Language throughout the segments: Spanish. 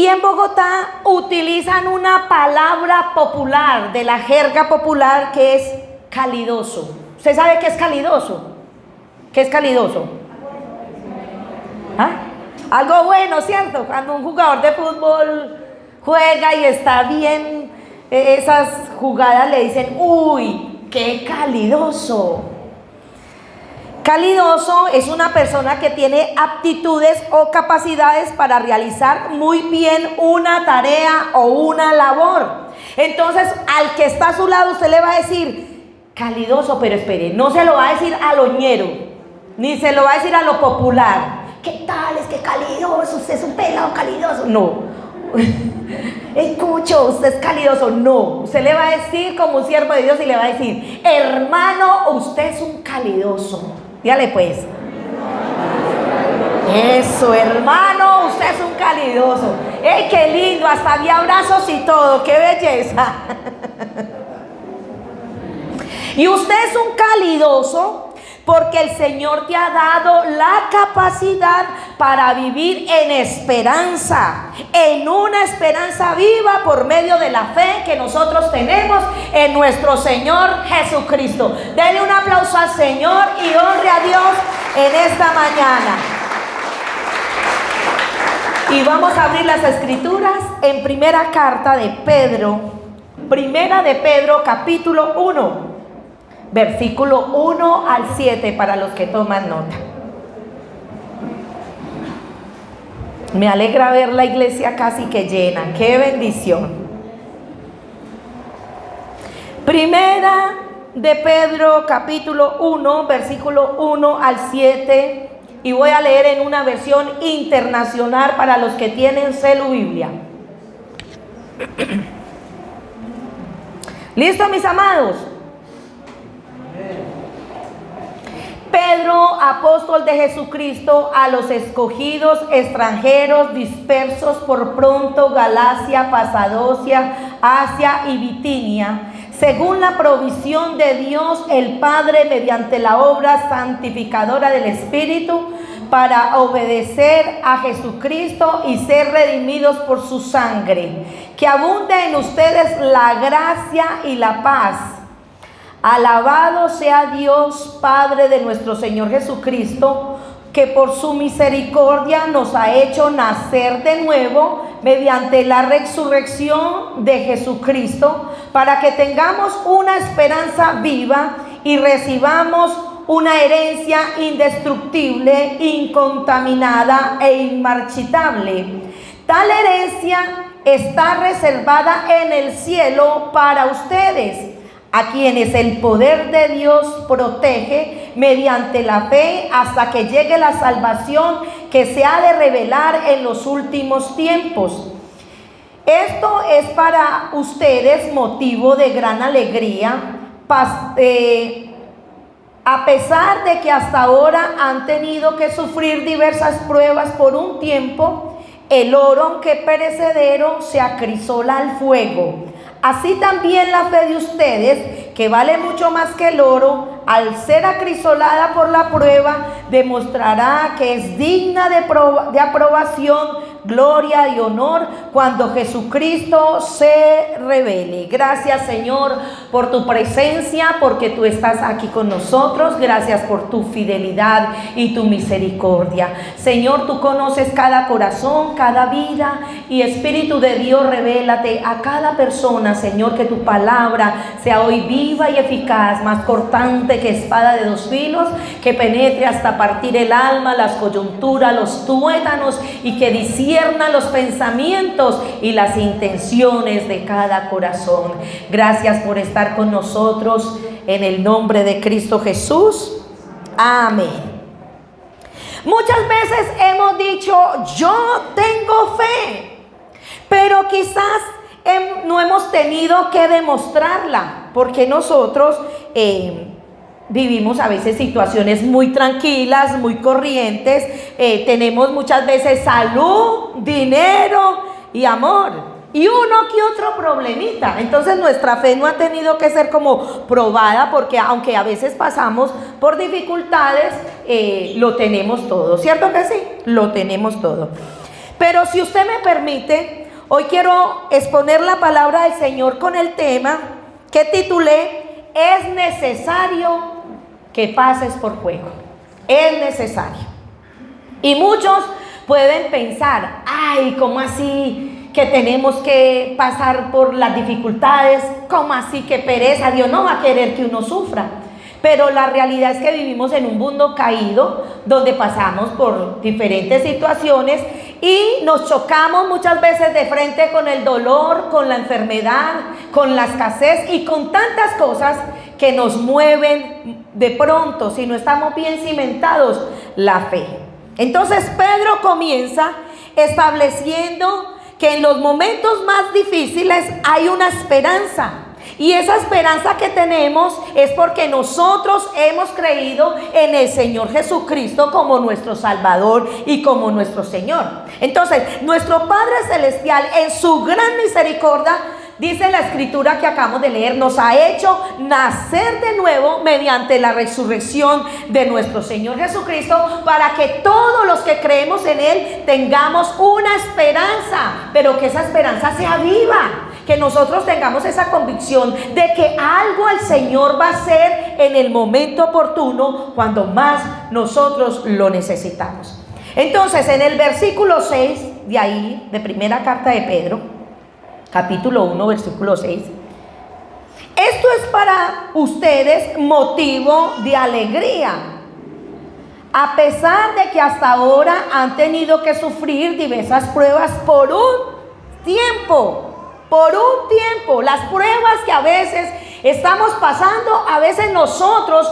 y en Bogotá utilizan una palabra popular, de la jerga popular, que es calidoso. ¿Usted sabe qué es calidoso? ¿Qué es calidoso? ¿Ah? Algo bueno, ¿cierto? Cuando un jugador de fútbol juega y está bien, esas jugadas le dicen, uy, qué calidoso. Calidoso es una persona que tiene aptitudes o capacidades para realizar muy bien una tarea o una labor. Entonces, al que está a su lado, usted le va a decir calidoso, pero espere, no se lo va a decir al oñero, ni se lo va a decir a lo popular. ¿Qué tal? Es que calidoso, usted es un pelado calidoso. No. Escucho, usted es calidoso. No. Usted le va a decir como un siervo de Dios y le va a decir, hermano, usted es un calidoso. Dígale pues. Eso, hermano, usted es un calidoso. ¡Ey, qué lindo! Hasta de abrazos y todo. ¡Qué belleza! Y usted es un calidoso porque el Señor te ha dado la capacidad para vivir en esperanza, en una esperanza viva por medio de la fe que nosotros tenemos en nuestro Señor Jesucristo. Denle un aplauso al Señor y honre a Dios en esta mañana. Y vamos a abrir las escrituras en primera carta de Pedro, primera de Pedro capítulo 1. Versículo 1 al 7 para los que toman nota. Me alegra ver la iglesia casi que llena. ¡Qué bendición! Primera de Pedro, capítulo 1, versículo 1 al 7. Y voy a leer en una versión internacional para los que tienen celu Biblia. ¿Listo, mis amados? Pedro, apóstol de Jesucristo, a los escogidos extranjeros dispersos por Ponto, Galacia, Capadocia, Asia y Bitinia, según la provisión de Dios el Padre mediante la obra santificadora del Espíritu, para obedecer a Jesucristo y ser redimidos por su sangre. Que abunde en ustedes la gracia y la paz. Alabado sea Dios, Padre de nuestro Señor Jesucristo, que por su misericordia nos ha hecho nacer de nuevo mediante la resurrección de Jesucristo, para que tengamos una esperanza viva y recibamos una herencia indestructible, incontaminada e inmarchitable. Tal herencia está reservada en el cielo para ustedes, a quienes el poder de Dios protege mediante la fe hasta que llegue la salvación que se ha de revelar en los últimos tiempos. Esto es para ustedes motivo de gran alegría, a pesar de que hasta ahora han tenido que sufrir diversas pruebas por un tiempo. El oro, aunque perecedero, se acrisola al fuego. Así también la fe de ustedes, que vale mucho más que el oro, al ser acrisolada por la prueba, demostrará que es digna de aprobación, gloria y honor cuando Jesucristo se revele. Gracias, Señor, por tu presencia, porque tú estás aquí con nosotros. Gracias por tu fidelidad y tu misericordia. Señor, tú conoces cada corazón, cada vida, y Espíritu de Dios, revélate a cada persona, Señor, que tu palabra sea hoy viva y eficaz, más cortante que espada de dos filos, que penetre hasta partir el alma, las coyunturas, los tuétanos, y que discierna los pensamientos y las intenciones de cada corazón. Gracias por estar con nosotros, en el nombre de Cristo Jesús. Amén. Muchas veces hemos dicho, yo tengo fe, pero quizás no hemos tenido que demostrarla, porque nosotros vivimos a veces situaciones muy tranquilas, muy corrientes, tenemos muchas veces salud, dinero y amor, y uno que otro problemita. Entonces nuestra fe no ha tenido que ser como probada, porque aunque a veces pasamos por dificultades, lo tenemos todo, ¿cierto que sí? Lo tenemos todo. Pero si usted me permite, hoy quiero exponer la palabra del Señor con el tema que titulé: es necesario que pases por fuego. Es necesario. Y muchos pueden pensar: ay, ¿cómo así que tenemos que pasar por las dificultades? ¿Cómo así que pereza? Dios no va a querer que uno sufra. Pero la realidad es que vivimos en un mundo caído, donde pasamos por diferentes situaciones y nos chocamos muchas veces de frente con el dolor, con la enfermedad, con la escasez y con tantas cosas que nos mueven de pronto, si no estamos bien cimentados, la fe. Entonces Pedro comienza estableciendo que en los momentos más difíciles hay una esperanza. Y esa esperanza que tenemos es porque nosotros hemos creído en el Señor Jesucristo como nuestro Salvador y como nuestro Señor. Entonces, nuestro Padre Celestial, en su gran misericordia, dice la escritura que acabamos de leer, nos ha hecho nacer de nuevo mediante la resurrección de nuestro Señor Jesucristo, para que todos los que creemos en Él tengamos una esperanza, pero que esa esperanza sea viva. Que nosotros tengamos esa convicción de que algo el Señor va a hacer en el momento oportuno, cuando más nosotros lo necesitamos. Entonces, en el versículo 6 de ahí, de primera carta de Pedro, capítulo 1, versículo 6, esto es para ustedes motivo de alegría, a pesar de que hasta ahora han tenido que sufrir diversas pruebas por un tiempo. Por un tiempo, las pruebas que a veces estamos pasando, a veces nosotros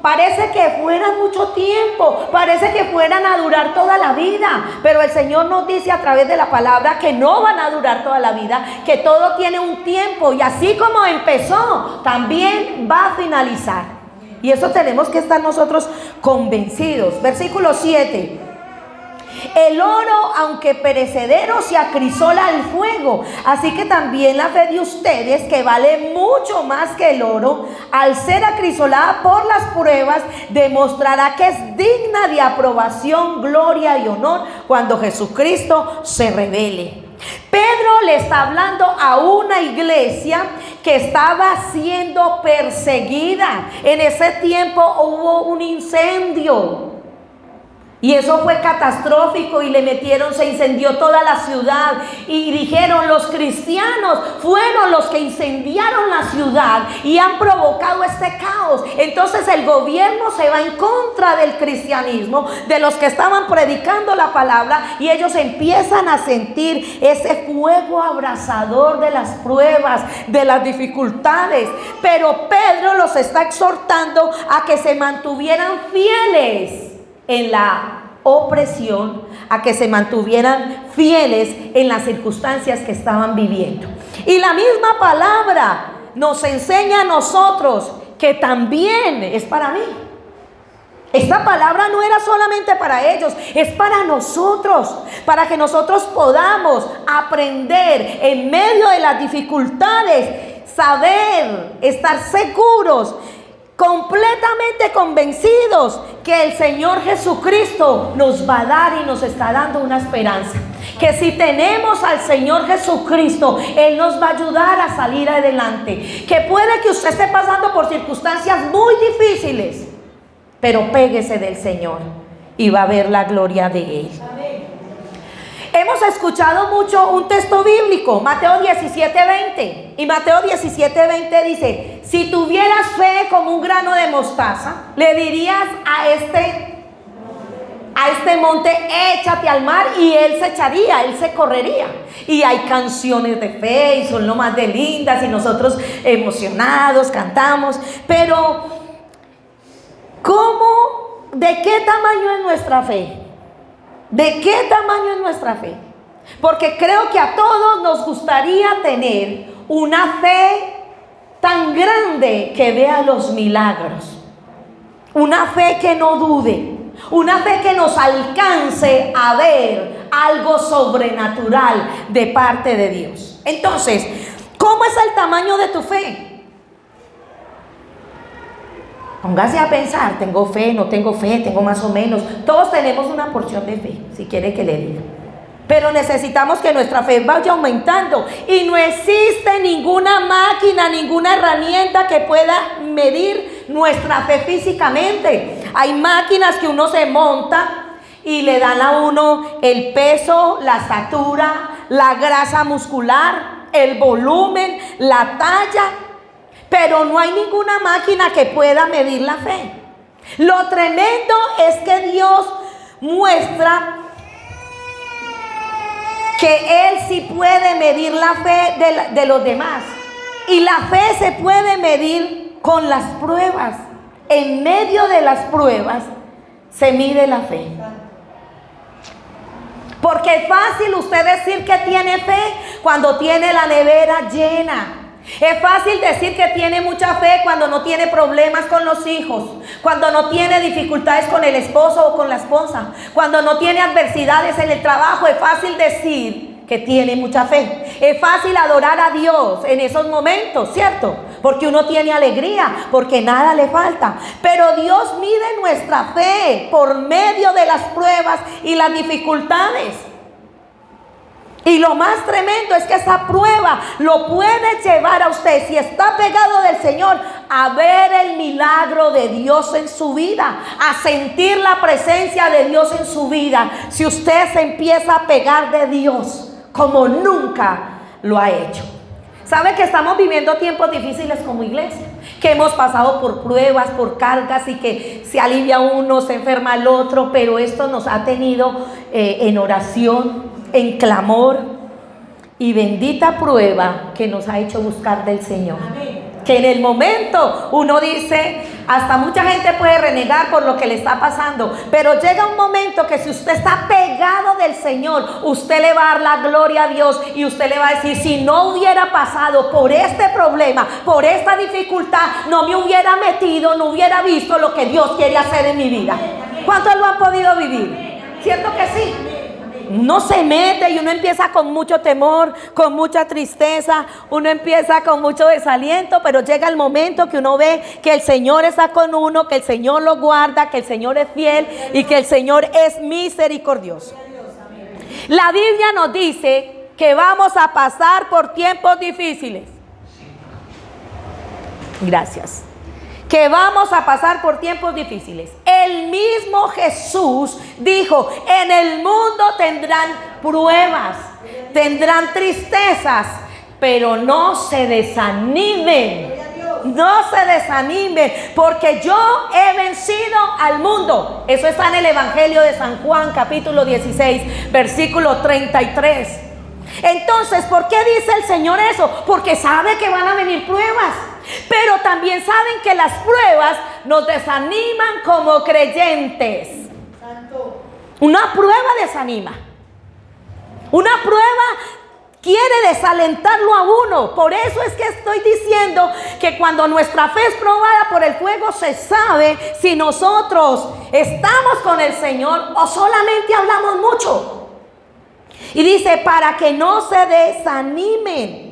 parece que fueran mucho tiempo, parece que fueran a durar toda la vida, pero el Señor nos dice a través de la palabra que no van a durar toda la vida, que todo tiene un tiempo, y así como empezó, también va a finalizar. Y eso tenemos que estar nosotros convencidos. Versículo 7. El oro, aunque perecedero, se acrisola al fuego. Así que también la fe de ustedes, que vale mucho más que el oro, al ser acrisolada por las pruebas, demostrará que es digna de aprobación, gloria y honor cuando Jesucristo se revele. Pedro le está hablando a una iglesia que estaba siendo perseguida. En ese tiempo hubo un incendio. Y eso fue catastrófico, y se incendió toda la ciudad. Y dijeron, los cristianos fueron los que incendiaron la ciudad y han provocado este caos. Entonces el gobierno se va en contra del cristianismo, de los que estaban predicando la palabra, y ellos empiezan a sentir ese fuego abrasador de las pruebas, de las dificultades. Pero Pedro los está exhortando a que se mantuvieran fieles en la opresión, a que se mantuvieran fieles en las circunstancias que estaban viviendo. Y la misma palabra nos enseña a nosotros que también es para mí. Esta palabra no era solamente para ellos, es para nosotros, para que nosotros podamos aprender en medio de las dificultades, saber, estar seguros, completamente convencidos que el Señor Jesucristo nos va a dar y nos está dando una esperanza. Que si tenemos al Señor Jesucristo, Él nos va a ayudar a salir adelante. Que puede que usted esté pasando por circunstancias muy difíciles, pero péguese del Señor y va a ver la gloria de Él. Hemos escuchado mucho un texto bíblico, Mateo 17:20. Y Mateo 17:20 dice: si tuvieras fe como un grano de mostaza, le dirías a este monte, échate al mar, y él se echaría, él se correría. Y hay canciones de fe y son lo más de lindas, y nosotros emocionados cantamos. Pero ¿cómo? ¿De qué tamaño es nuestra fe? ¿De qué tamaño es nuestra fe? Porque creo que a todos nos gustaría tener una fe tan grande que vea los milagros. Una fe que no dude. Una fe que nos alcance a ver algo sobrenatural de parte de Dios. Entonces, ¿cómo es el tamaño de tu fe? Póngase a pensar, ¿tengo fe? ¿No tengo fe? ¿Tengo más o menos? Todos tenemos una porción de fe, si quiere que le diga. Pero necesitamos que nuestra fe vaya aumentando. Y no existe ninguna máquina, ninguna herramienta que pueda medir nuestra fe físicamente. Hay máquinas que uno se monta y le dan a uno el peso, la estatura, la grasa muscular, el volumen, la talla. Pero no hay ninguna máquina que pueda medir la fe. Lo tremendo es que Dios muestra que Él sí puede medir la fe de los demás. Y la fe se puede medir con las pruebas. En medio de las pruebas se mide la fe. Porque es fácil usted decir que tiene fe cuando tiene la nevera llena. Es fácil decir que tiene mucha fe cuando no tiene problemas con los hijos, cuando no tiene dificultades con el esposo o con la esposa, cuando no tiene adversidades en el trabajo. Es fácil decir que tiene mucha fe. Es fácil adorar a Dios en esos momentos, ¿cierto? Porque uno tiene alegría, porque nada le falta. Pero Dios mide nuestra fe por medio de las pruebas y las dificultades. Y lo más tremendo es que esa prueba lo puede llevar a usted, si está pegado del Señor, a ver el milagro de Dios en su vida, a sentir la presencia de Dios en su vida. Si usted se empieza a pegar de Dios como nunca lo ha hecho. ¿Sabe que estamos viviendo tiempos difíciles como iglesia? Que hemos pasado por pruebas, por cargas, y que se alivia uno, se enferma el otro, pero esto nos ha tenido en oración, en clamor, y bendita prueba que nos ha hecho buscar del Señor. Amén. Que en el momento uno dice, hasta mucha gente puede renegar por lo que le está pasando, pero llega un momento que si usted está pegado del Señor, usted le va a dar la gloria a Dios y usted le va a decir, si no hubiera pasado por este problema, por esta dificultad, no me hubiera metido, no hubiera visto lo que Dios quiere hacer en mi vida. ¿Cuántos lo han podido vivir? ¿Cierto que sí? No se mete y uno empieza con mucho temor, con mucha tristeza, uno empieza con mucho desaliento, pero llega el momento que uno ve que el Señor está con uno, que el Señor lo guarda, que el Señor es fiel y que el Señor es misericordioso. La Biblia nos dice que vamos a pasar por tiempos difíciles. Gracias. Que vamos a pasar por tiempos difíciles. El mismo Jesús dijo, en el mundo tendrán pruebas, tendrán tristezas, pero no se desanimen. No se desanimen, porque yo he vencido al mundo. Eso está en el Evangelio de San Juan, capítulo 16, versículo 33. Entonces, ¿por qué dice el Señor eso? Porque sabe que van a venir pruebas. Pero también saben que las pruebas nos desaniman como creyentes. Una prueba desanima. Una prueba quiere desalentarlo a uno. Por eso es que estoy diciendo que cuando nuestra fe es probada por el fuego, se sabe si nosotros estamos con el Señor o solamente hablamos mucho. Y dice, para que no se desanimen.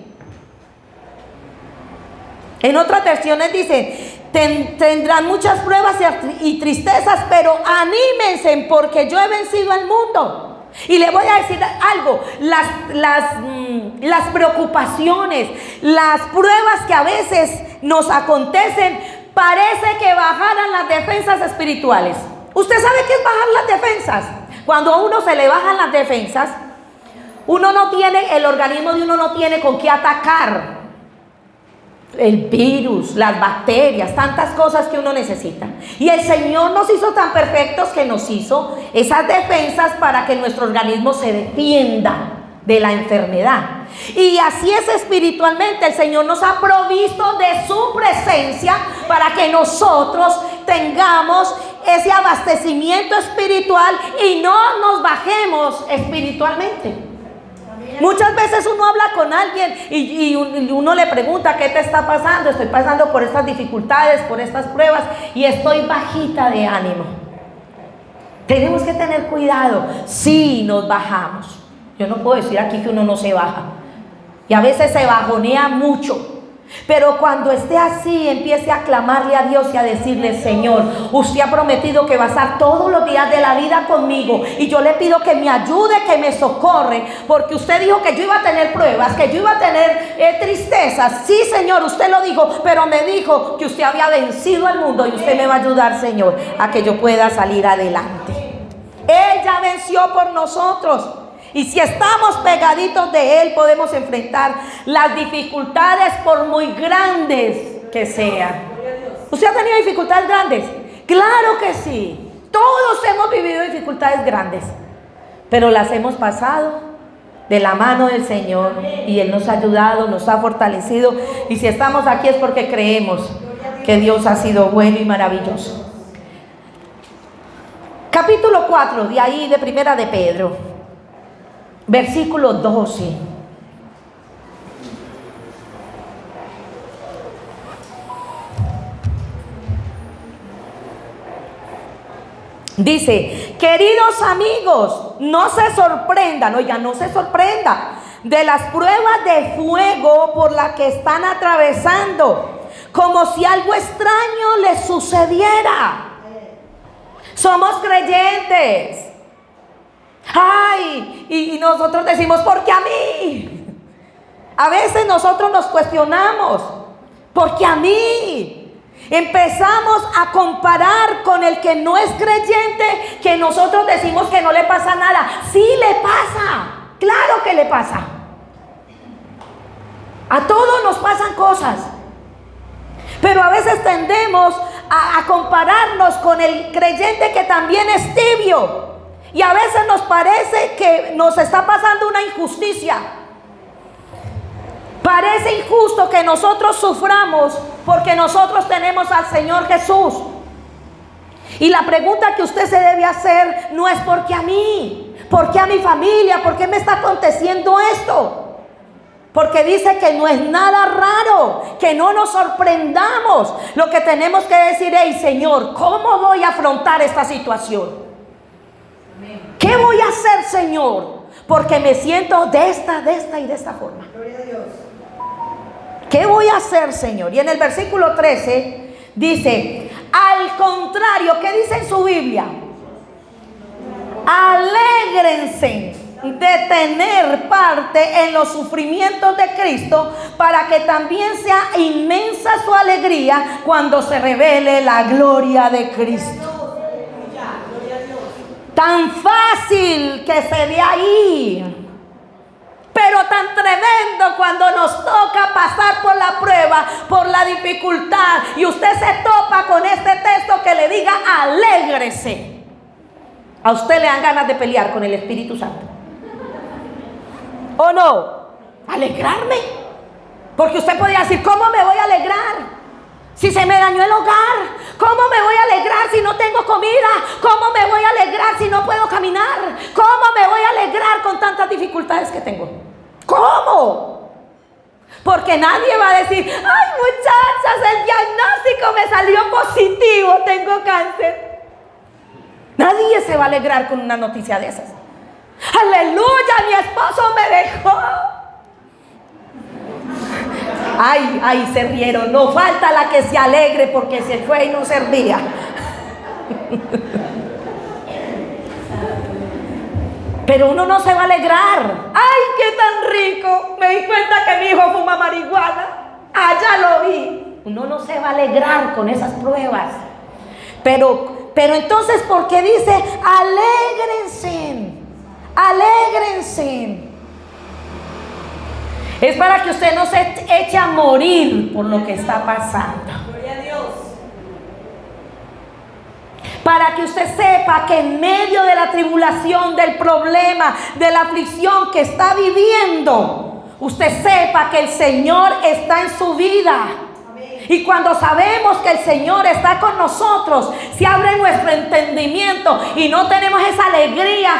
En otras versiones dice, tendrán muchas pruebas y tristezas, pero anímense porque yo he vencido al mundo. Y le voy a decir algo, las preocupaciones, las pruebas que a veces nos acontecen, parece que bajaran las defensas espirituales. ¿Usted sabe qué es bajar las defensas? Cuando a uno se le bajan las defensas, uno no tiene, el organismo de uno no tiene con qué atacar. El virus, las bacterias, tantas cosas que uno necesita. Y el Señor nos hizo tan perfectos que nos hizo esas defensas para que nuestro organismo se defienda de la enfermedad. Y así es espiritualmente. El Señor nos ha provisto de su presencia para que nosotros tengamos ese abastecimiento espiritual y no nos bajemos espiritualmente. Muchas veces uno habla con alguien y uno le pregunta, ¿qué te está pasando? Estoy pasando por estas dificultades, por estas pruebas y estoy bajita de ánimo. Tenemos que tener cuidado. Sí, nos bajamos. Yo no puedo decir aquí que uno no se baja. Y a veces se bajonea mucho. Pero cuando esté así, empiece a clamarle a Dios y a decirle: Señor, usted ha prometido que va a estar todos los días de la vida conmigo, y yo le pido que me ayude, que me socorre, porque usted dijo que yo iba a tener pruebas, que yo iba a tener tristezas. Sí, Señor, usted lo dijo, pero me dijo que usted había vencido al mundo y usted me va a ayudar, Señor, a que yo pueda salir adelante. Él ya venció por nosotros. Y si estamos pegaditos de Él, podemos enfrentar las dificultades por muy grandes que sean. ¿Usted ha tenido dificultades grandes? Claro que sí. Todos hemos vivido dificultades grandes, pero las hemos pasado de la mano del Señor, y Él nos ha ayudado, nos ha fortalecido. Y si estamos aquí es porque creemos que Dios ha sido bueno y maravilloso. Capítulo 4, de ahí de Primera de Pedro. Versículo 12. Dice: queridos amigos, no se sorprendan, oiga, no se sorprenda de las pruebas de fuego por las que están atravesando, como si algo extraño les sucediera. Somos creyentes. Ay, y nosotros decimos: ¿por qué a mí? A veces nosotros nos cuestionamos: ¿por qué a mí? Empezamos a comparar con el que no es creyente, que nosotros decimos que no le pasa nada. Sí le pasa, claro que le pasa. A todos nos pasan cosas, pero a veces tendemos a compararnos con el creyente que también es tibio. Y a veces nos parece que nos está pasando una injusticia. Parece injusto que nosotros suframos porque nosotros tenemos al Señor Jesús. Y la pregunta que usted se debe hacer no es: ¿por qué a mí? ¿Por qué a mi familia? ¿Por qué me está aconteciendo esto? Porque dice que no es nada raro, que no nos sorprendamos. Lo que tenemos que decir: hey, Señor, ¿cómo voy a afrontar esta situación? ¿Qué voy a hacer, Señor? Porque me siento de esta y de esta forma. Gloria a Dios. ¿Qué voy a hacer, Señor? Y en el versículo 13 dice: al contrario, ¿qué dice en su Biblia? Alégrense de tener parte en los sufrimientos de Cristo, para que también sea inmensa su alegría cuando se revele la gloria de Cristo. Tan fácil que se ve ahí, pero tan tremendo cuando nos toca pasar por la prueba, por la dificultad, y usted se topa con este texto que le diga: alégrese. A usted le dan ganas de pelear con el Espíritu Santo, ¿o no? Alegrarme, porque usted podría decir: ¿cómo me voy a alegrar si se me dañó el hogar? ¿Cómo me voy a alegrar si no tengo comida? ¿Cómo me voy a alegrar si no puedo caminar? ¿Cómo me voy a alegrar con tantas dificultades que tengo? ¿Cómo? Porque nadie va a decir: ay, muchachas, el diagnóstico me salió positivo, tengo cáncer. Nadie se va a alegrar con una noticia de esas. Aleluya, mi esposo me dejó. Ay, se rieron. No falta la que se alegre porque se fue y no servía. Pero uno no se va a alegrar. Ay, qué tan rico. Me di cuenta que mi hijo fuma marihuana. Allá lo vi. Uno no se va a alegrar con esas pruebas. Pero entonces, ¿por qué dice alégrense? Alégrense. Es para que usted no se eche a morir por lo que está pasando. Gloria a Dios. Para que usted sepa que en medio de la tribulación, del problema, de la aflicción que está viviendo, usted sepa que el Señor está en su vida. Y cuando sabemos que el Señor está con nosotros, se abre nuestro entendimiento y no tenemos esa alegría,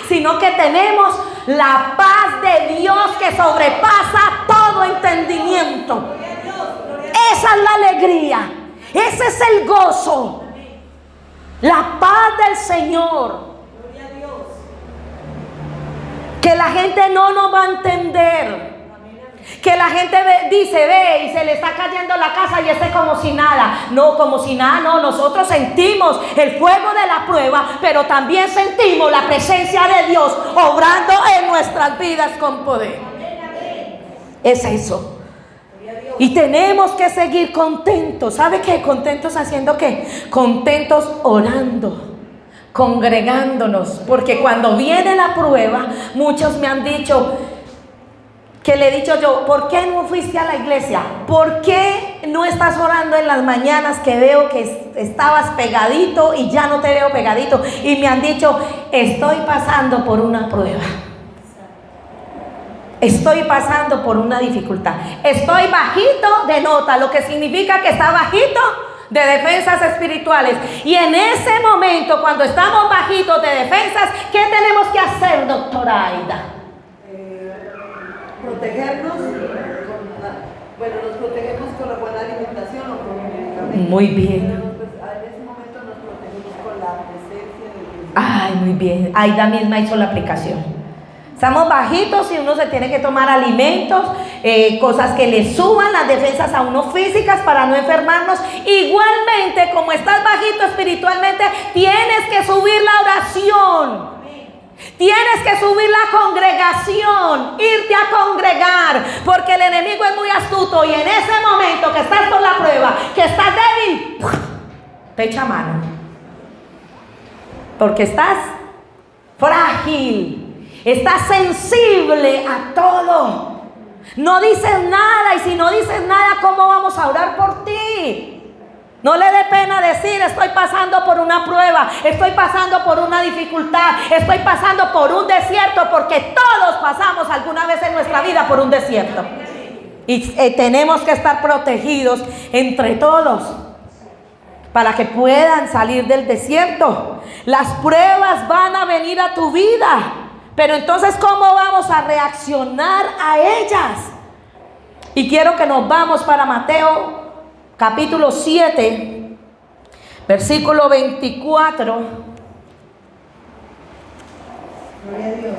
sino que tenemos la paz de Dios que sobrepasa todo entendimiento. Esa es la alegría, ese es el gozo, la paz del Señor. Que la gente no nos va a entender, que la la gente ve y se le está cayendo la casa y este como si nada. No, como si nada, no. Nosotros sentimos el fuego de la prueba, pero también sentimos la presencia de Dios obrando en nuestras vidas con poder. Es eso. Y tenemos que seguir contentos. ¿Sabe qué? ¿Contentos haciendo qué? Contentos orando, congregándonos. Porque cuando viene la prueba, muchos me han dicho, que le he dicho yo, ¿por qué no fuiste a la iglesia? ¿Por qué no estás orando en las mañanas que veo que estabas pegadito y ya no te veo pegadito? Y me han dicho, estoy pasando por una prueba. Estoy pasando por una dificultad. Estoy bajito de nota, lo que significa que está bajito de defensas espirituales. Y en ese momento, cuando estamos bajitos de defensas, ¿qué tenemos que hacer, doctora Aida? Protegernos nos protegemos con la buena alimentación o con medicamentos. Muy bien. En ese momento nos protegemos con la presencia de Dios. Ay, muy bien. Aida misma hizo la aplicación. Estamos bajitos y uno se tiene que tomar alimentos, cosas que le suban las defensas a uno físicas para no enfermarnos. Igualmente, como estás bajito espiritualmente, tienes que subir la oración. Tienes que subir la congregación, irte a congregar, porque el enemigo es muy astuto y en ese momento que estás con la prueba, que estás débil, te echa mano. Porque estás frágil. Estás sensible a todo. No dices nada, y si no dices nada, ¿cómo vamos a orar por ti? No le dé pena decir, estoy pasando por una prueba, estoy pasando por una dificultad, estoy pasando por un desierto, porque todos pasamos alguna vez en nuestra vida por un desierto. Y tenemos que estar protegidos entre todos para que puedan salir del desierto. Las pruebas van a venir a tu vida. Pero entonces, ¿cómo vamos a reaccionar a ellas? Y quiero que nos vamos para Mateo capítulo 7, versículo 24. Gloria a Dios.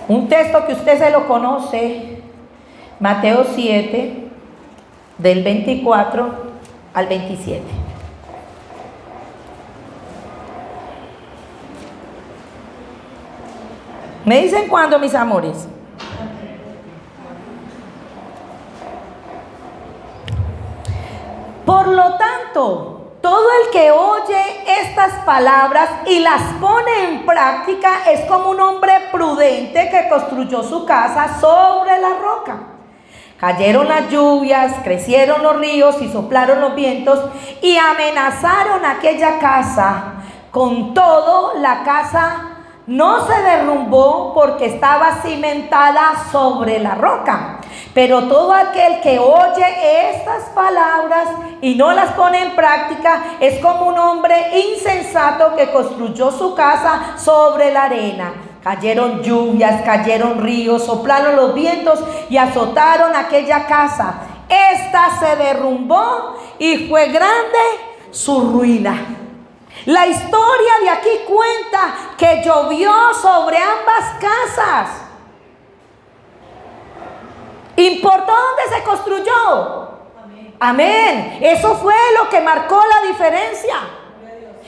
Un texto que usted se lo conoce. Mateo 7, del 24 al 27. ¿Me dicen cuándo, mis amores? Por lo tanto, todo el que oye estas palabras y las pone en práctica es como un hombre prudente que construyó su casa sobre la roca. Cayeron las lluvias, crecieron los ríos y soplaron los vientos y amenazaron aquella casa. Con todo, la casa no se derrumbó porque estaba cimentada sobre la roca. Pero todo aquel que oye estas palabras y no las pone en práctica es como un hombre insensato que construyó su casa sobre la arena. Cayeron lluvias, cayeron ríos, soplaron los vientos y azotaron aquella casa. Esta se derrumbó y fue grande su ruina. La historia de aquí cuenta que llovió sobre ambas casas. ¿Importó dónde se construyó? Amén. Eso fue lo que marcó la diferencia.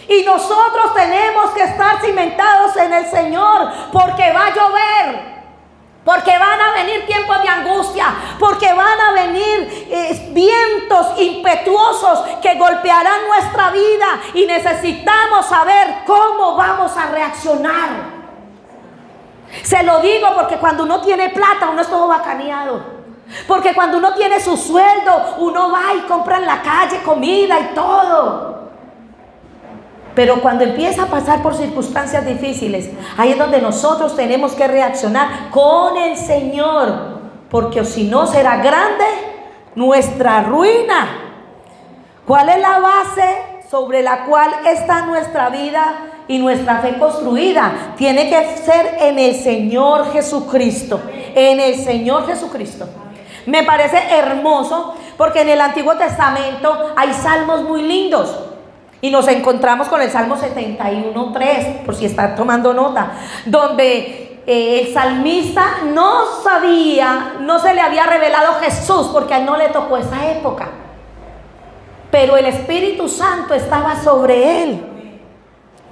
Y nosotros tenemos que estar cimentados en el Señor, porque va a llover. Porque van a venir tiempos de angustia, porque van a venir vientos impetuosos que golpearán nuestra vida y necesitamos saber cómo vamos a reaccionar. Se lo digo porque cuando uno tiene plata, uno es todo bacaneado. Porque cuando uno tiene su sueldo, uno va y compra en la calle comida y todo. Pero cuando empieza a pasar por circunstancias difíciles, ahí es donde nosotros tenemos que reaccionar con el Señor, porque si no será grande nuestra ruina. ¿Cuál es la base sobre la cual está nuestra vida y nuestra fe construida? Tiene que ser en el Señor Jesucristo, en el Señor Jesucristo. Me parece hermoso porque en el Antiguo Testamento hay salmos muy lindos. Y nos encontramos con el Salmo 71:3, por si están tomando nota, donde el salmista no sabía, no se le había revelado Jesús, porque a él no le tocó esa época. Pero el Espíritu Santo estaba sobre él.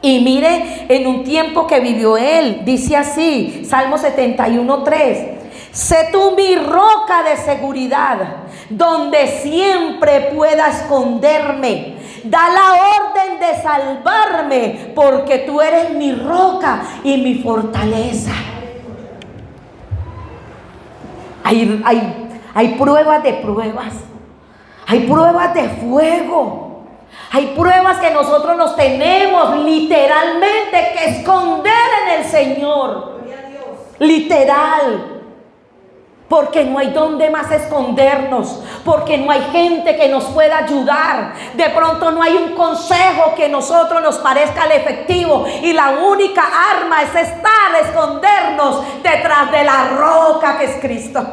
Y mire, en un tiempo que vivió él, dice así, Salmo 71:3: sé tú mi roca de seguridad, donde siempre pueda esconderme. Da la orden de salvarme, porque tú eres mi roca y mi fortaleza. Hay pruebas de pruebas. Hay pruebas de fuego. Hay pruebas que nosotros nos tenemos literalmente que esconder en el Señor. Literal. Porque no hay dónde más escondernos. Porque no hay gente que nos pueda ayudar. De pronto no hay un consejo que a nosotros nos parezca el efectivo. Y la única arma es escondernos detrás de la roca que es Cristo.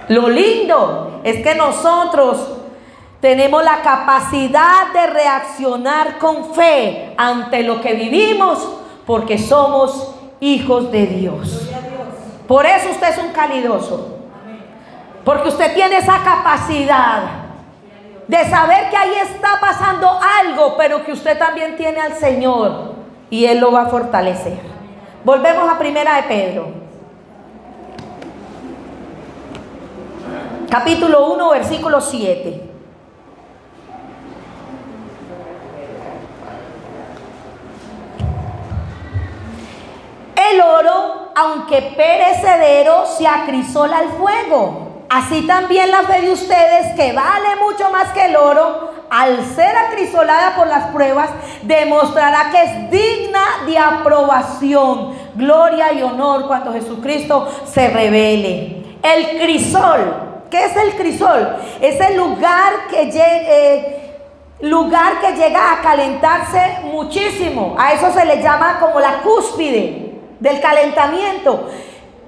Lo lindo es que nosotros tenemos la capacidad de reaccionar con fe ante lo que vivimos, porque somos hijos de Dios. Por eso usted es un calidoso, porque usted tiene esa capacidad de saber que ahí está pasando algo, pero que usted también tiene al Señor y Él lo va a fortalecer. Volvemos a Primera de Pedro, capítulo 1, versículo 7. El oro, aunque perecedero, se acrisola al fuego. Así también la fe de ustedes, que vale mucho más que el oro, al ser acrisolada por las pruebas, demostrará que es digna de aprobación, gloria y honor cuando Jesucristo se revele. El crisol, ¿qué es el crisol? Es el lugar que llega a calentarse muchísimo. A eso se le llama como la cúspide del calentamiento.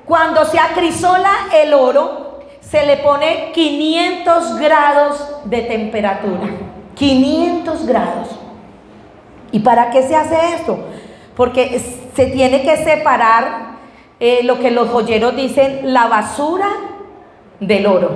Cuando se acrisola el oro, se le pone 500 grados de temperatura. 500 grados. ¿Y para qué se hace esto? Porque se tiene que separar lo que los joyeros dicen, la basura del oro.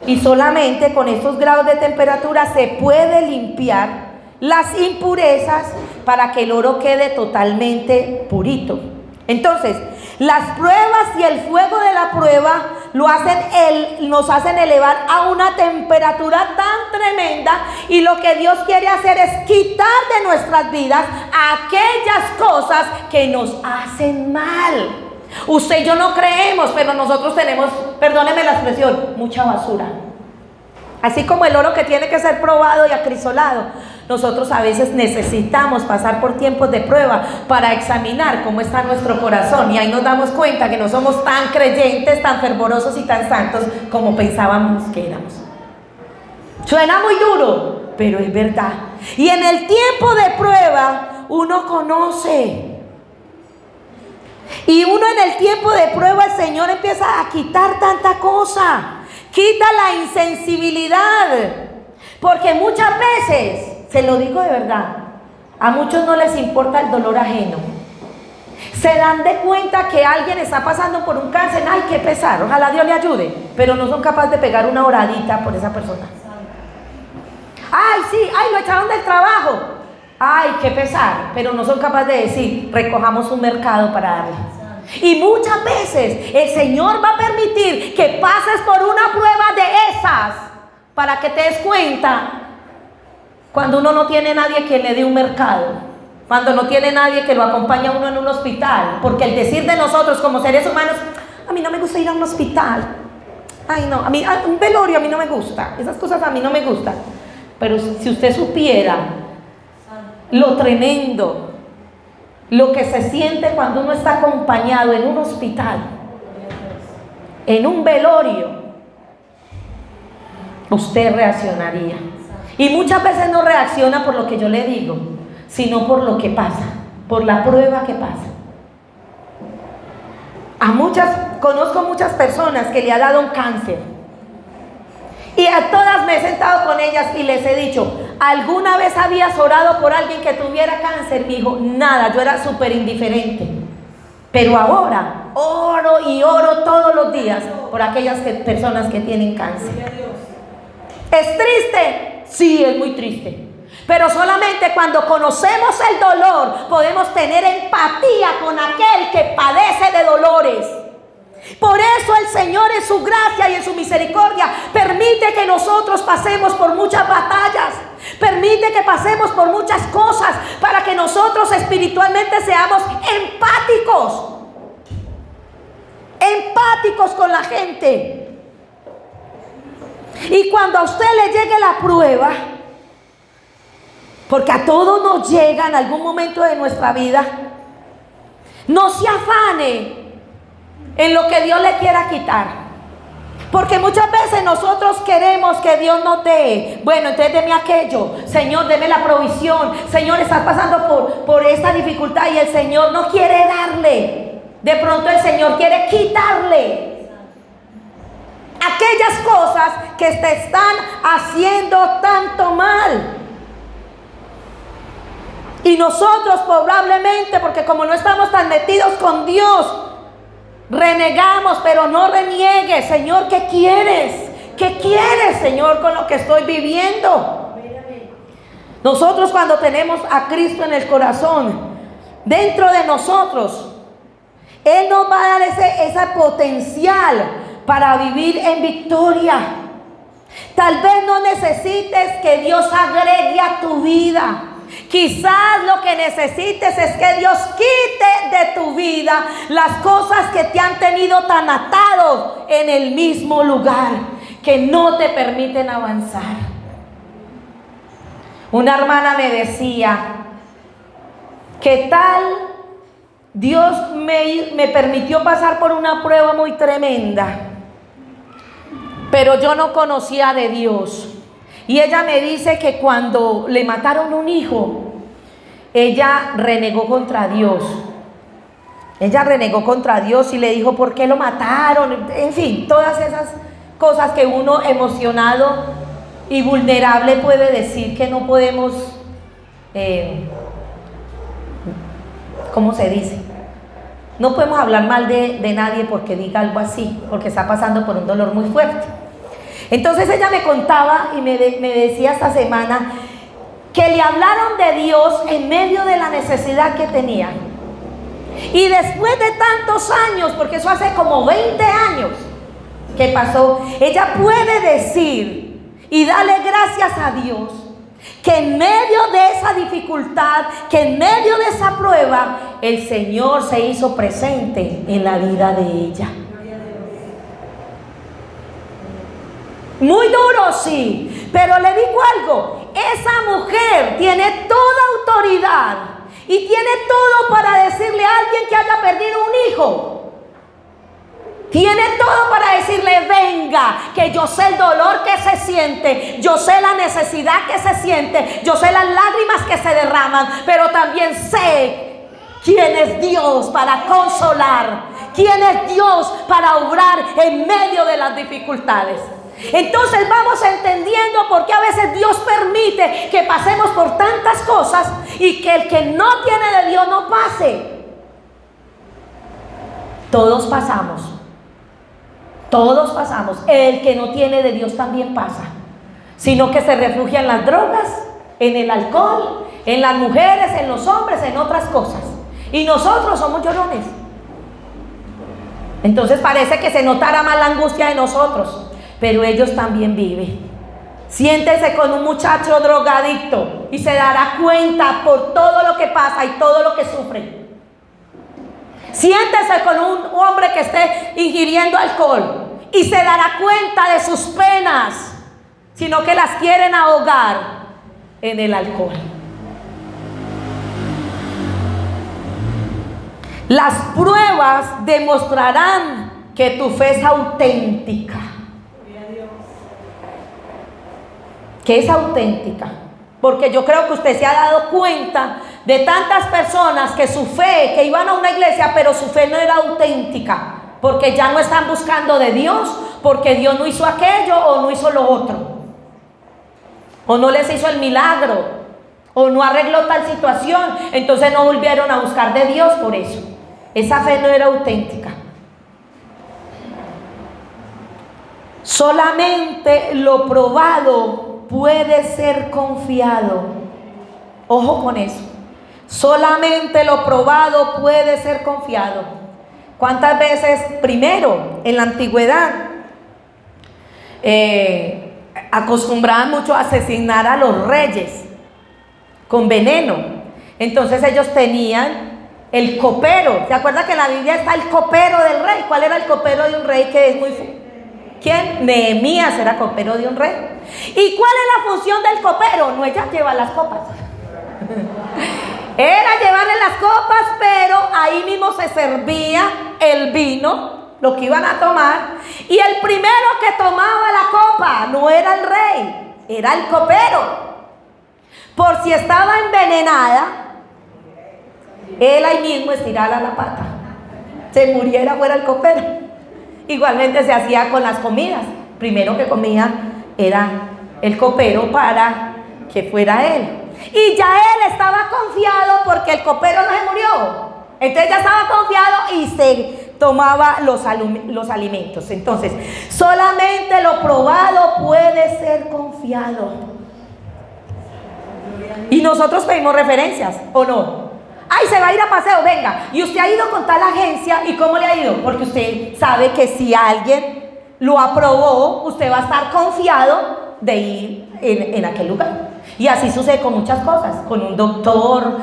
Y solamente con estos grados de temperatura se puede limpiar las impurezas para que el oro quede totalmente purito. Entonces, las pruebas y el fuego de la prueba nos hacen elevar a una temperatura tan tremenda, y lo que Dios quiere hacer es quitar de nuestras vidas aquellas cosas que nos hacen mal. Usted y yo no creemos, pero nosotros tenemos, perdóneme la expresión, mucha basura. Así como el oro que tiene que ser probado y acrisolado, nosotros a veces necesitamos pasar por tiempos de prueba para examinar cómo está nuestro corazón, y ahí nos damos cuenta que no somos tan creyentes, tan fervorosos y tan santos como pensábamos que éramos. Suena muy duro, pero es verdad. Y en el tiempo de prueba uno conoce. Y uno en el tiempo de prueba, el Señor empieza a quitar tanta cosa. Quita la insensibilidad. Porque muchas veces, se lo digo de verdad, a muchos no les importa el dolor ajeno. Se dan de cuenta que alguien está pasando por un cáncer. Ay, qué pesar, ojalá Dios le ayude. Pero no son capaces de pegar una oradita por esa persona. Ay, sí, ay, lo echaron del trabajo. Ay, qué pesar. Pero no son capaces de decir, recojamos un mercado para darle. Y muchas veces el Señor va a permitir que pases por una prueba de esas para que te des cuenta cuando uno no tiene nadie que le dé un mercado, cuando no tiene nadie que lo acompañe a uno en un hospital. Porque el decir de nosotros como seres humanos, a mí no me gusta ir a un hospital, ay no, a mí un velorio a mí no me gusta, esas cosas a mí no me gustan. Pero si usted supiera lo tremendo, lo que se siente cuando uno está acompañado en un hospital, en un velorio, usted reaccionaría. Y muchas veces no reacciona por lo que yo le digo, sino por lo que pasa, por la prueba que pasa. Conozco muchas personas que le ha dado un cáncer, y a todas me he sentado con ellas y les he dicho, ¿alguna vez habías orado por alguien que tuviera cáncer? Me dijo, nada, yo era súper indiferente. Pero ahora oro y oro todos los días por aquellas personas que tienen cáncer. ¿Es triste? Sí, es muy triste. Pero solamente cuando conocemos el dolor podemos tener empatía con aquel que padece de dolores. Por eso el Señor en su gracia y en su misericordia permite que nosotros pasemos por muchas batallas, permite que pasemos por muchas cosas para que nosotros espiritualmente seamos empáticos con la gente. Y cuando a usted le llegue la prueba, porque a todos nos llega en algún momento de nuestra vida, no se afane en lo que Dios le quiera quitar. Porque muchas veces nosotros queremos que Dios nos dé, bueno, entonces deme aquello, Señor, deme la provisión, Señor, estás pasando por esta dificultad y el Señor no quiere darle. De pronto el Señor quiere quitarle aquellas cosas que te están haciendo tanto mal. Y nosotros probablemente, porque como no estamos tan metidos con Dios, renegamos. Pero no reniegues. Señor, ¿qué quieres? ¿Qué quieres, Señor, con lo que estoy viviendo? Nosotros, cuando tenemos a Cristo en el corazón, dentro de nosotros, Él nos va a dar ese potencial para vivir en victoria. Tal vez no necesites que Dios agregue a tu vida. Quizás lo que necesites es que Dios quite de tu vida las cosas que te han tenido tan atado en el mismo lugar, que no te permiten avanzar. Una hermana me decía, ¿qué tal? Dios me permitió pasar por una prueba muy tremenda, pero yo no conocía de Dios. Y ella me dice que cuando le mataron un hijo, ella renegó contra Dios. Ella renegó contra Dios y le dijo, ¿por qué lo mataron? En fin, todas esas cosas que uno emocionado y vulnerable puede decir que no podemos, ¿cómo se dice? No podemos hablar mal de nadie porque diga algo así, porque está pasando por un dolor muy fuerte. Entonces ella me contaba y me decía esta semana que le hablaron de Dios en medio de la necesidad que tenía. Y después de tantos años, porque eso hace como 20 años que pasó, ella puede decir y darle gracias a Dios que en medio de esa dificultad, que en medio de esa prueba, el Señor se hizo presente en la vida de ella. Muy duro, sí, pero le digo algo, esa mujer tiene toda autoridad y tiene todo para decirle a alguien que haya perdido un hijo. Tiene todo para decirle, venga, que yo sé el dolor que se siente, yo sé la necesidad que se siente, yo sé las lágrimas que se derraman, pero también sé quién es Dios para consolar, quién es Dios para obrar en medio de las dificultades. Entonces vamos entendiendo por qué a veces Dios permite que pasemos por tantas cosas y que el que no tiene de Dios no pase. Todos pasamos. Todos pasamos. El que no tiene de Dios también pasa. Sino que se refugia en las drogas, en el alcohol, en las mujeres, en los hombres, en otras cosas. Y nosotros somos llorones. Entonces parece que se notara más la angustia de nosotros. Pero ellos también viven. Siéntese con un muchacho drogadicto y se dará cuenta por todo lo que pasa y todo lo que sufre. Siéntese con un hombre que esté ingiriendo alcohol y se dará cuenta de sus penas, sino que las quieren ahogar en el alcohol. Las pruebas demostrarán que tu fe es auténtica. Que es auténtica, porque yo creo que usted se ha dado cuenta de tantas personas que su fe, que iban a una iglesia, pero su fe no era auténtica, porque ya no están buscando de Dios, porque Dios no hizo aquello o no hizo lo otro. o no les hizo el milagro, o no arregló tal situación, entonces no volvieron a buscar de Dios por eso. Esa fe no era auténtica. Solamente lo probado puede ser confiado. Ojo con eso. Solamente lo probado puede ser confiado. ¿Cuántas veces, primero, en la antigüedad, acostumbraban mucho a asesinar a los reyes con veneno? Entonces ellos tenían el copero. ¿Se acuerda que en la Biblia está el copero del rey? ¿Cuál era el copero de un rey que es muy... ¿Quién? Nehemías era copero de un rey. ¿Y cuál es la función del copero? No, ella lleva las copas. Era llevarle las copas, pero ahí mismo se servía el vino, lo que iban a tomar, y el primero que tomaba la copa no era el rey, era el copero. Por si estaba envenenada, él ahí mismo estirara la pata, se muriera fuera el copero. Igualmente se hacía con las comidas. Primero que comía era el copero para que fuera él. Y ya él estaba confiado porque el copero no se murió. Entonces ya estaba confiado y se tomaba los alimentos. Entonces, solamente lo probado puede ser confiado. Y nosotros pedimos referencias, ¿o no? Ay, se va a ir a paseo, venga. Y usted ha ido con tal agencia, ¿y cómo le ha ido? Porque usted sabe que si alguien lo aprobó, usted va a estar confiado de ir en aquel lugar. Y así sucede con muchas cosas, con un doctor,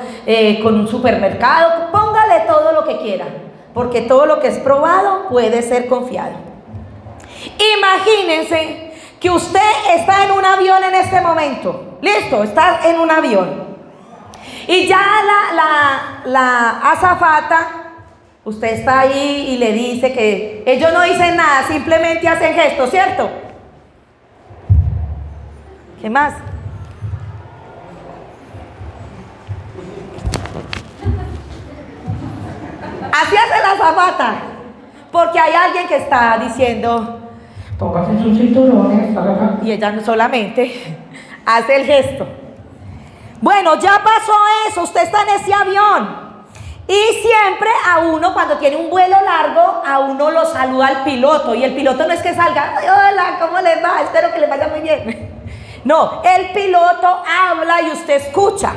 con un supermercado, póngale todo lo que quiera, porque todo lo que es probado puede ser confiado. Imagínense que usted está en un avión en este momento, listo, está en un avión. Y ya la azafata, usted está ahí y le dice que ellos no dicen nada, simplemente hacen gestos, ¿cierto? ¿Qué más? Así hace la azafata, porque hay alguien que está diciendo, póngase sus cinturones, y ella solamente hace el gesto. Bueno, ya pasó eso, usted está en ese avión. Y siempre a uno, cuando tiene un vuelo largo, a uno lo saluda el piloto. Y el piloto no es que salga, hola, ¿cómo les va? Espero que les vaya muy bien. No, el piloto habla y usted escucha.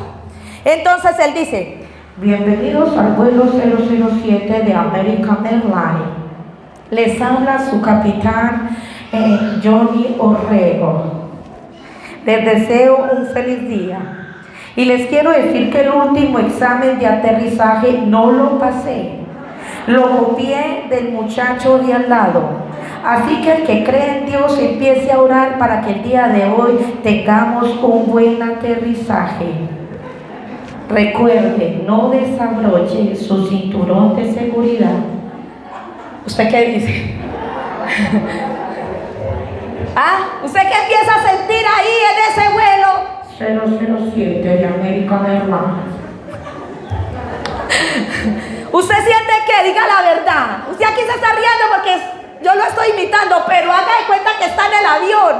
Entonces él dice, bienvenidos al vuelo 007 de American Airlines. Les habla su capitán Johnny Orrego. Les deseo un feliz día. Y les quiero decir que el último examen de aterrizaje no lo pasé. Lo copié del muchacho de al lado. Así que el que cree en Dios empiece a orar para que el día de hoy tengamos un buen aterrizaje. Recuerde, no desabroche su cinturón de seguridad. ¿Usted qué dice? ¿Usted qué empieza a sentir ahí en ese vuelo? 007 de American Airlines. Usted siente que, diga la verdad. Usted aquí se está riendo porque yo lo estoy imitando, pero haga de cuenta que está en el avión.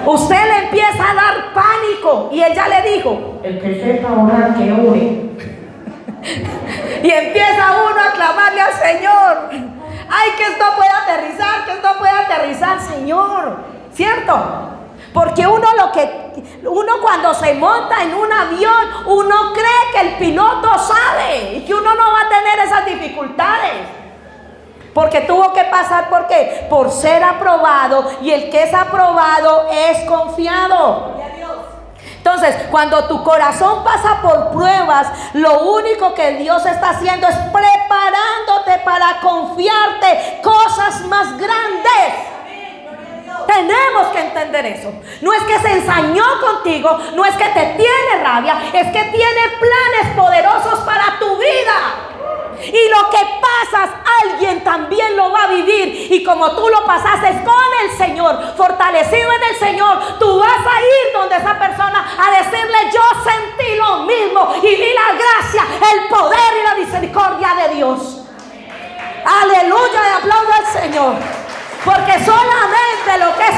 Usted le empieza a dar pánico y él ya le dijo, el que sepa orar que ore. Y empieza uno a clamarle al Señor. Ay, que esto pueda aterrizar, que esto pueda aterrizar, Señor. ¿Cierto? Porque uno cuando se monta en un avión, uno cree que el piloto sabe y que uno no va a tener esas dificultades. Porque tuvo que pasar, ¿por qué? Por ser aprobado, y el que es aprobado es confiado. Entonces, cuando tu corazón pasa por pruebas, lo único que Dios está haciendo es preparándote para confiarte cosas más grandes. Tenemos que entender eso. No es que se ensañó contigo, no es que te tiene rabia, es que tiene planes poderosos para tu vida. Y lo que pasas, alguien también lo va a vivir. Y como tú lo pasaste con el Señor, fortalecido en el Señor, tú vas a ir donde esa persona a decirle, yo sentí lo mismo y vi la gracia, el poder y la misericordia de Dios. Aleluya, y aplaudo al Señor. Porque solamente lo que es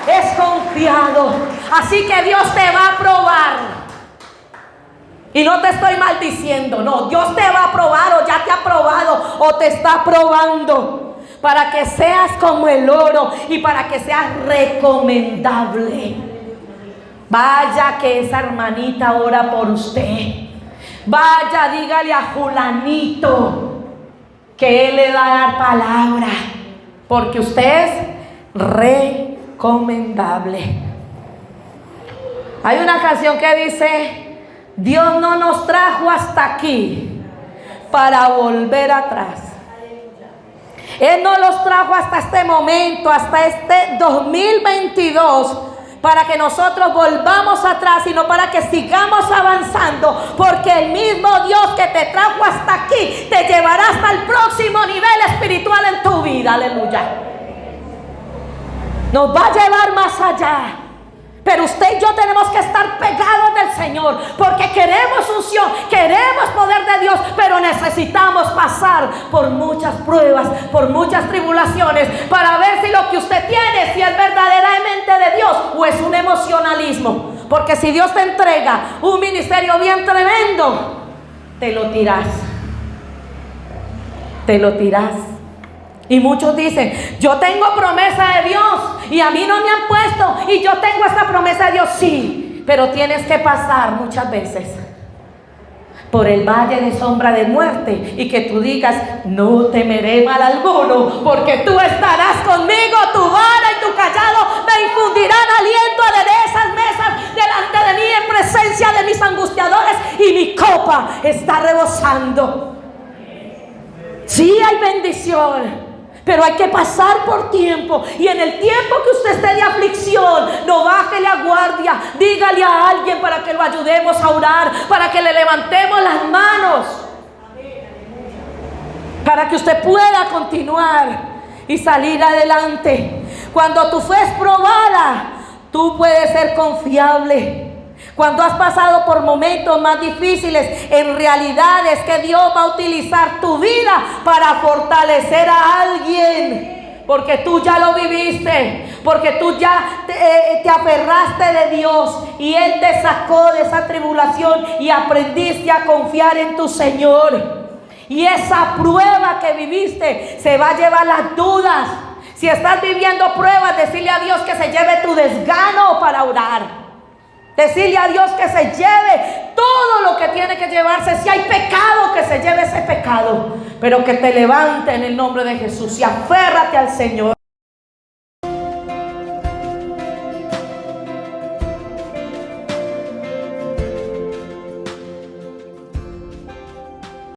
es confiado. Así que Dios te va a probar. Y no te estoy maldiciendo, no, Dios te va a probar o ya te ha probado o te está probando para que seas como el oro y para que seas recomendable. Vaya que esa hermanita ora por usted. Vaya, dígale a Julanito que él le va a dar palabra, porque usted es recomendable. Hay una canción que dice: Dios no nos trajo hasta aquí para volver atrás. Él no los trajo hasta este momento, hasta este 2022, para que nosotros volvamos atrás, sino para que sigamos avanzando, porque el mismo Dios que te trajo hasta aquí te llevará hasta el próximo nivel espiritual en tu vida. Aleluya. Nos va a llevar más allá. Pero usted y yo tenemos que estar pegados del Señor, porque queremos unción, queremos poder de Dios, pero necesitamos pasar por muchas pruebas, por muchas tribulaciones, para ver si lo que usted tiene, si es verdaderamente de Dios o es un emocionalismo. Porque si Dios te entrega un ministerio bien tremendo, te lo tirás. Te lo tirás. Y muchos dicen: yo tengo promesa de Dios y a mí no me han puesto, y yo tengo esta promesa de Dios. Sí, pero tienes que pasar muchas veces por el valle de sombra de muerte, y que tú digas: no temeré mal alguno, porque tú estarás conmigo, tu vara y tu callado me infundirán aliento. De esas mesas delante de mí en presencia de mis angustiadores, y mi copa está rebosando. Sí, hay bendición, pero hay que pasar por tiempo. Y en el tiempo que usted esté de aflicción, no baje la guardia. Dígale a alguien para que lo ayudemos a orar, para que le levantemos las manos, para que usted pueda continuar y salir adelante. Cuando tu fe es probada, tú puedes ser confiable. Cuando has pasado por momentos más difíciles, en realidad es que Dios va a utilizar tu vida para fortalecer a alguien. Porque tú ya lo viviste, porque tú ya te aferraste de Dios y Él te sacó de esa tribulación y aprendiste a confiar en tu Señor. Y esa prueba que viviste se va a llevar las dudas. Si estás viviendo pruebas, decirle a Dios que se lleve tu desgano para orar. Decirle a Dios que se lleve todo lo que tiene que llevarse. Si hay pecado, que se lleve ese pecado, pero que te levante en el nombre de Jesús y aférrate al Señor.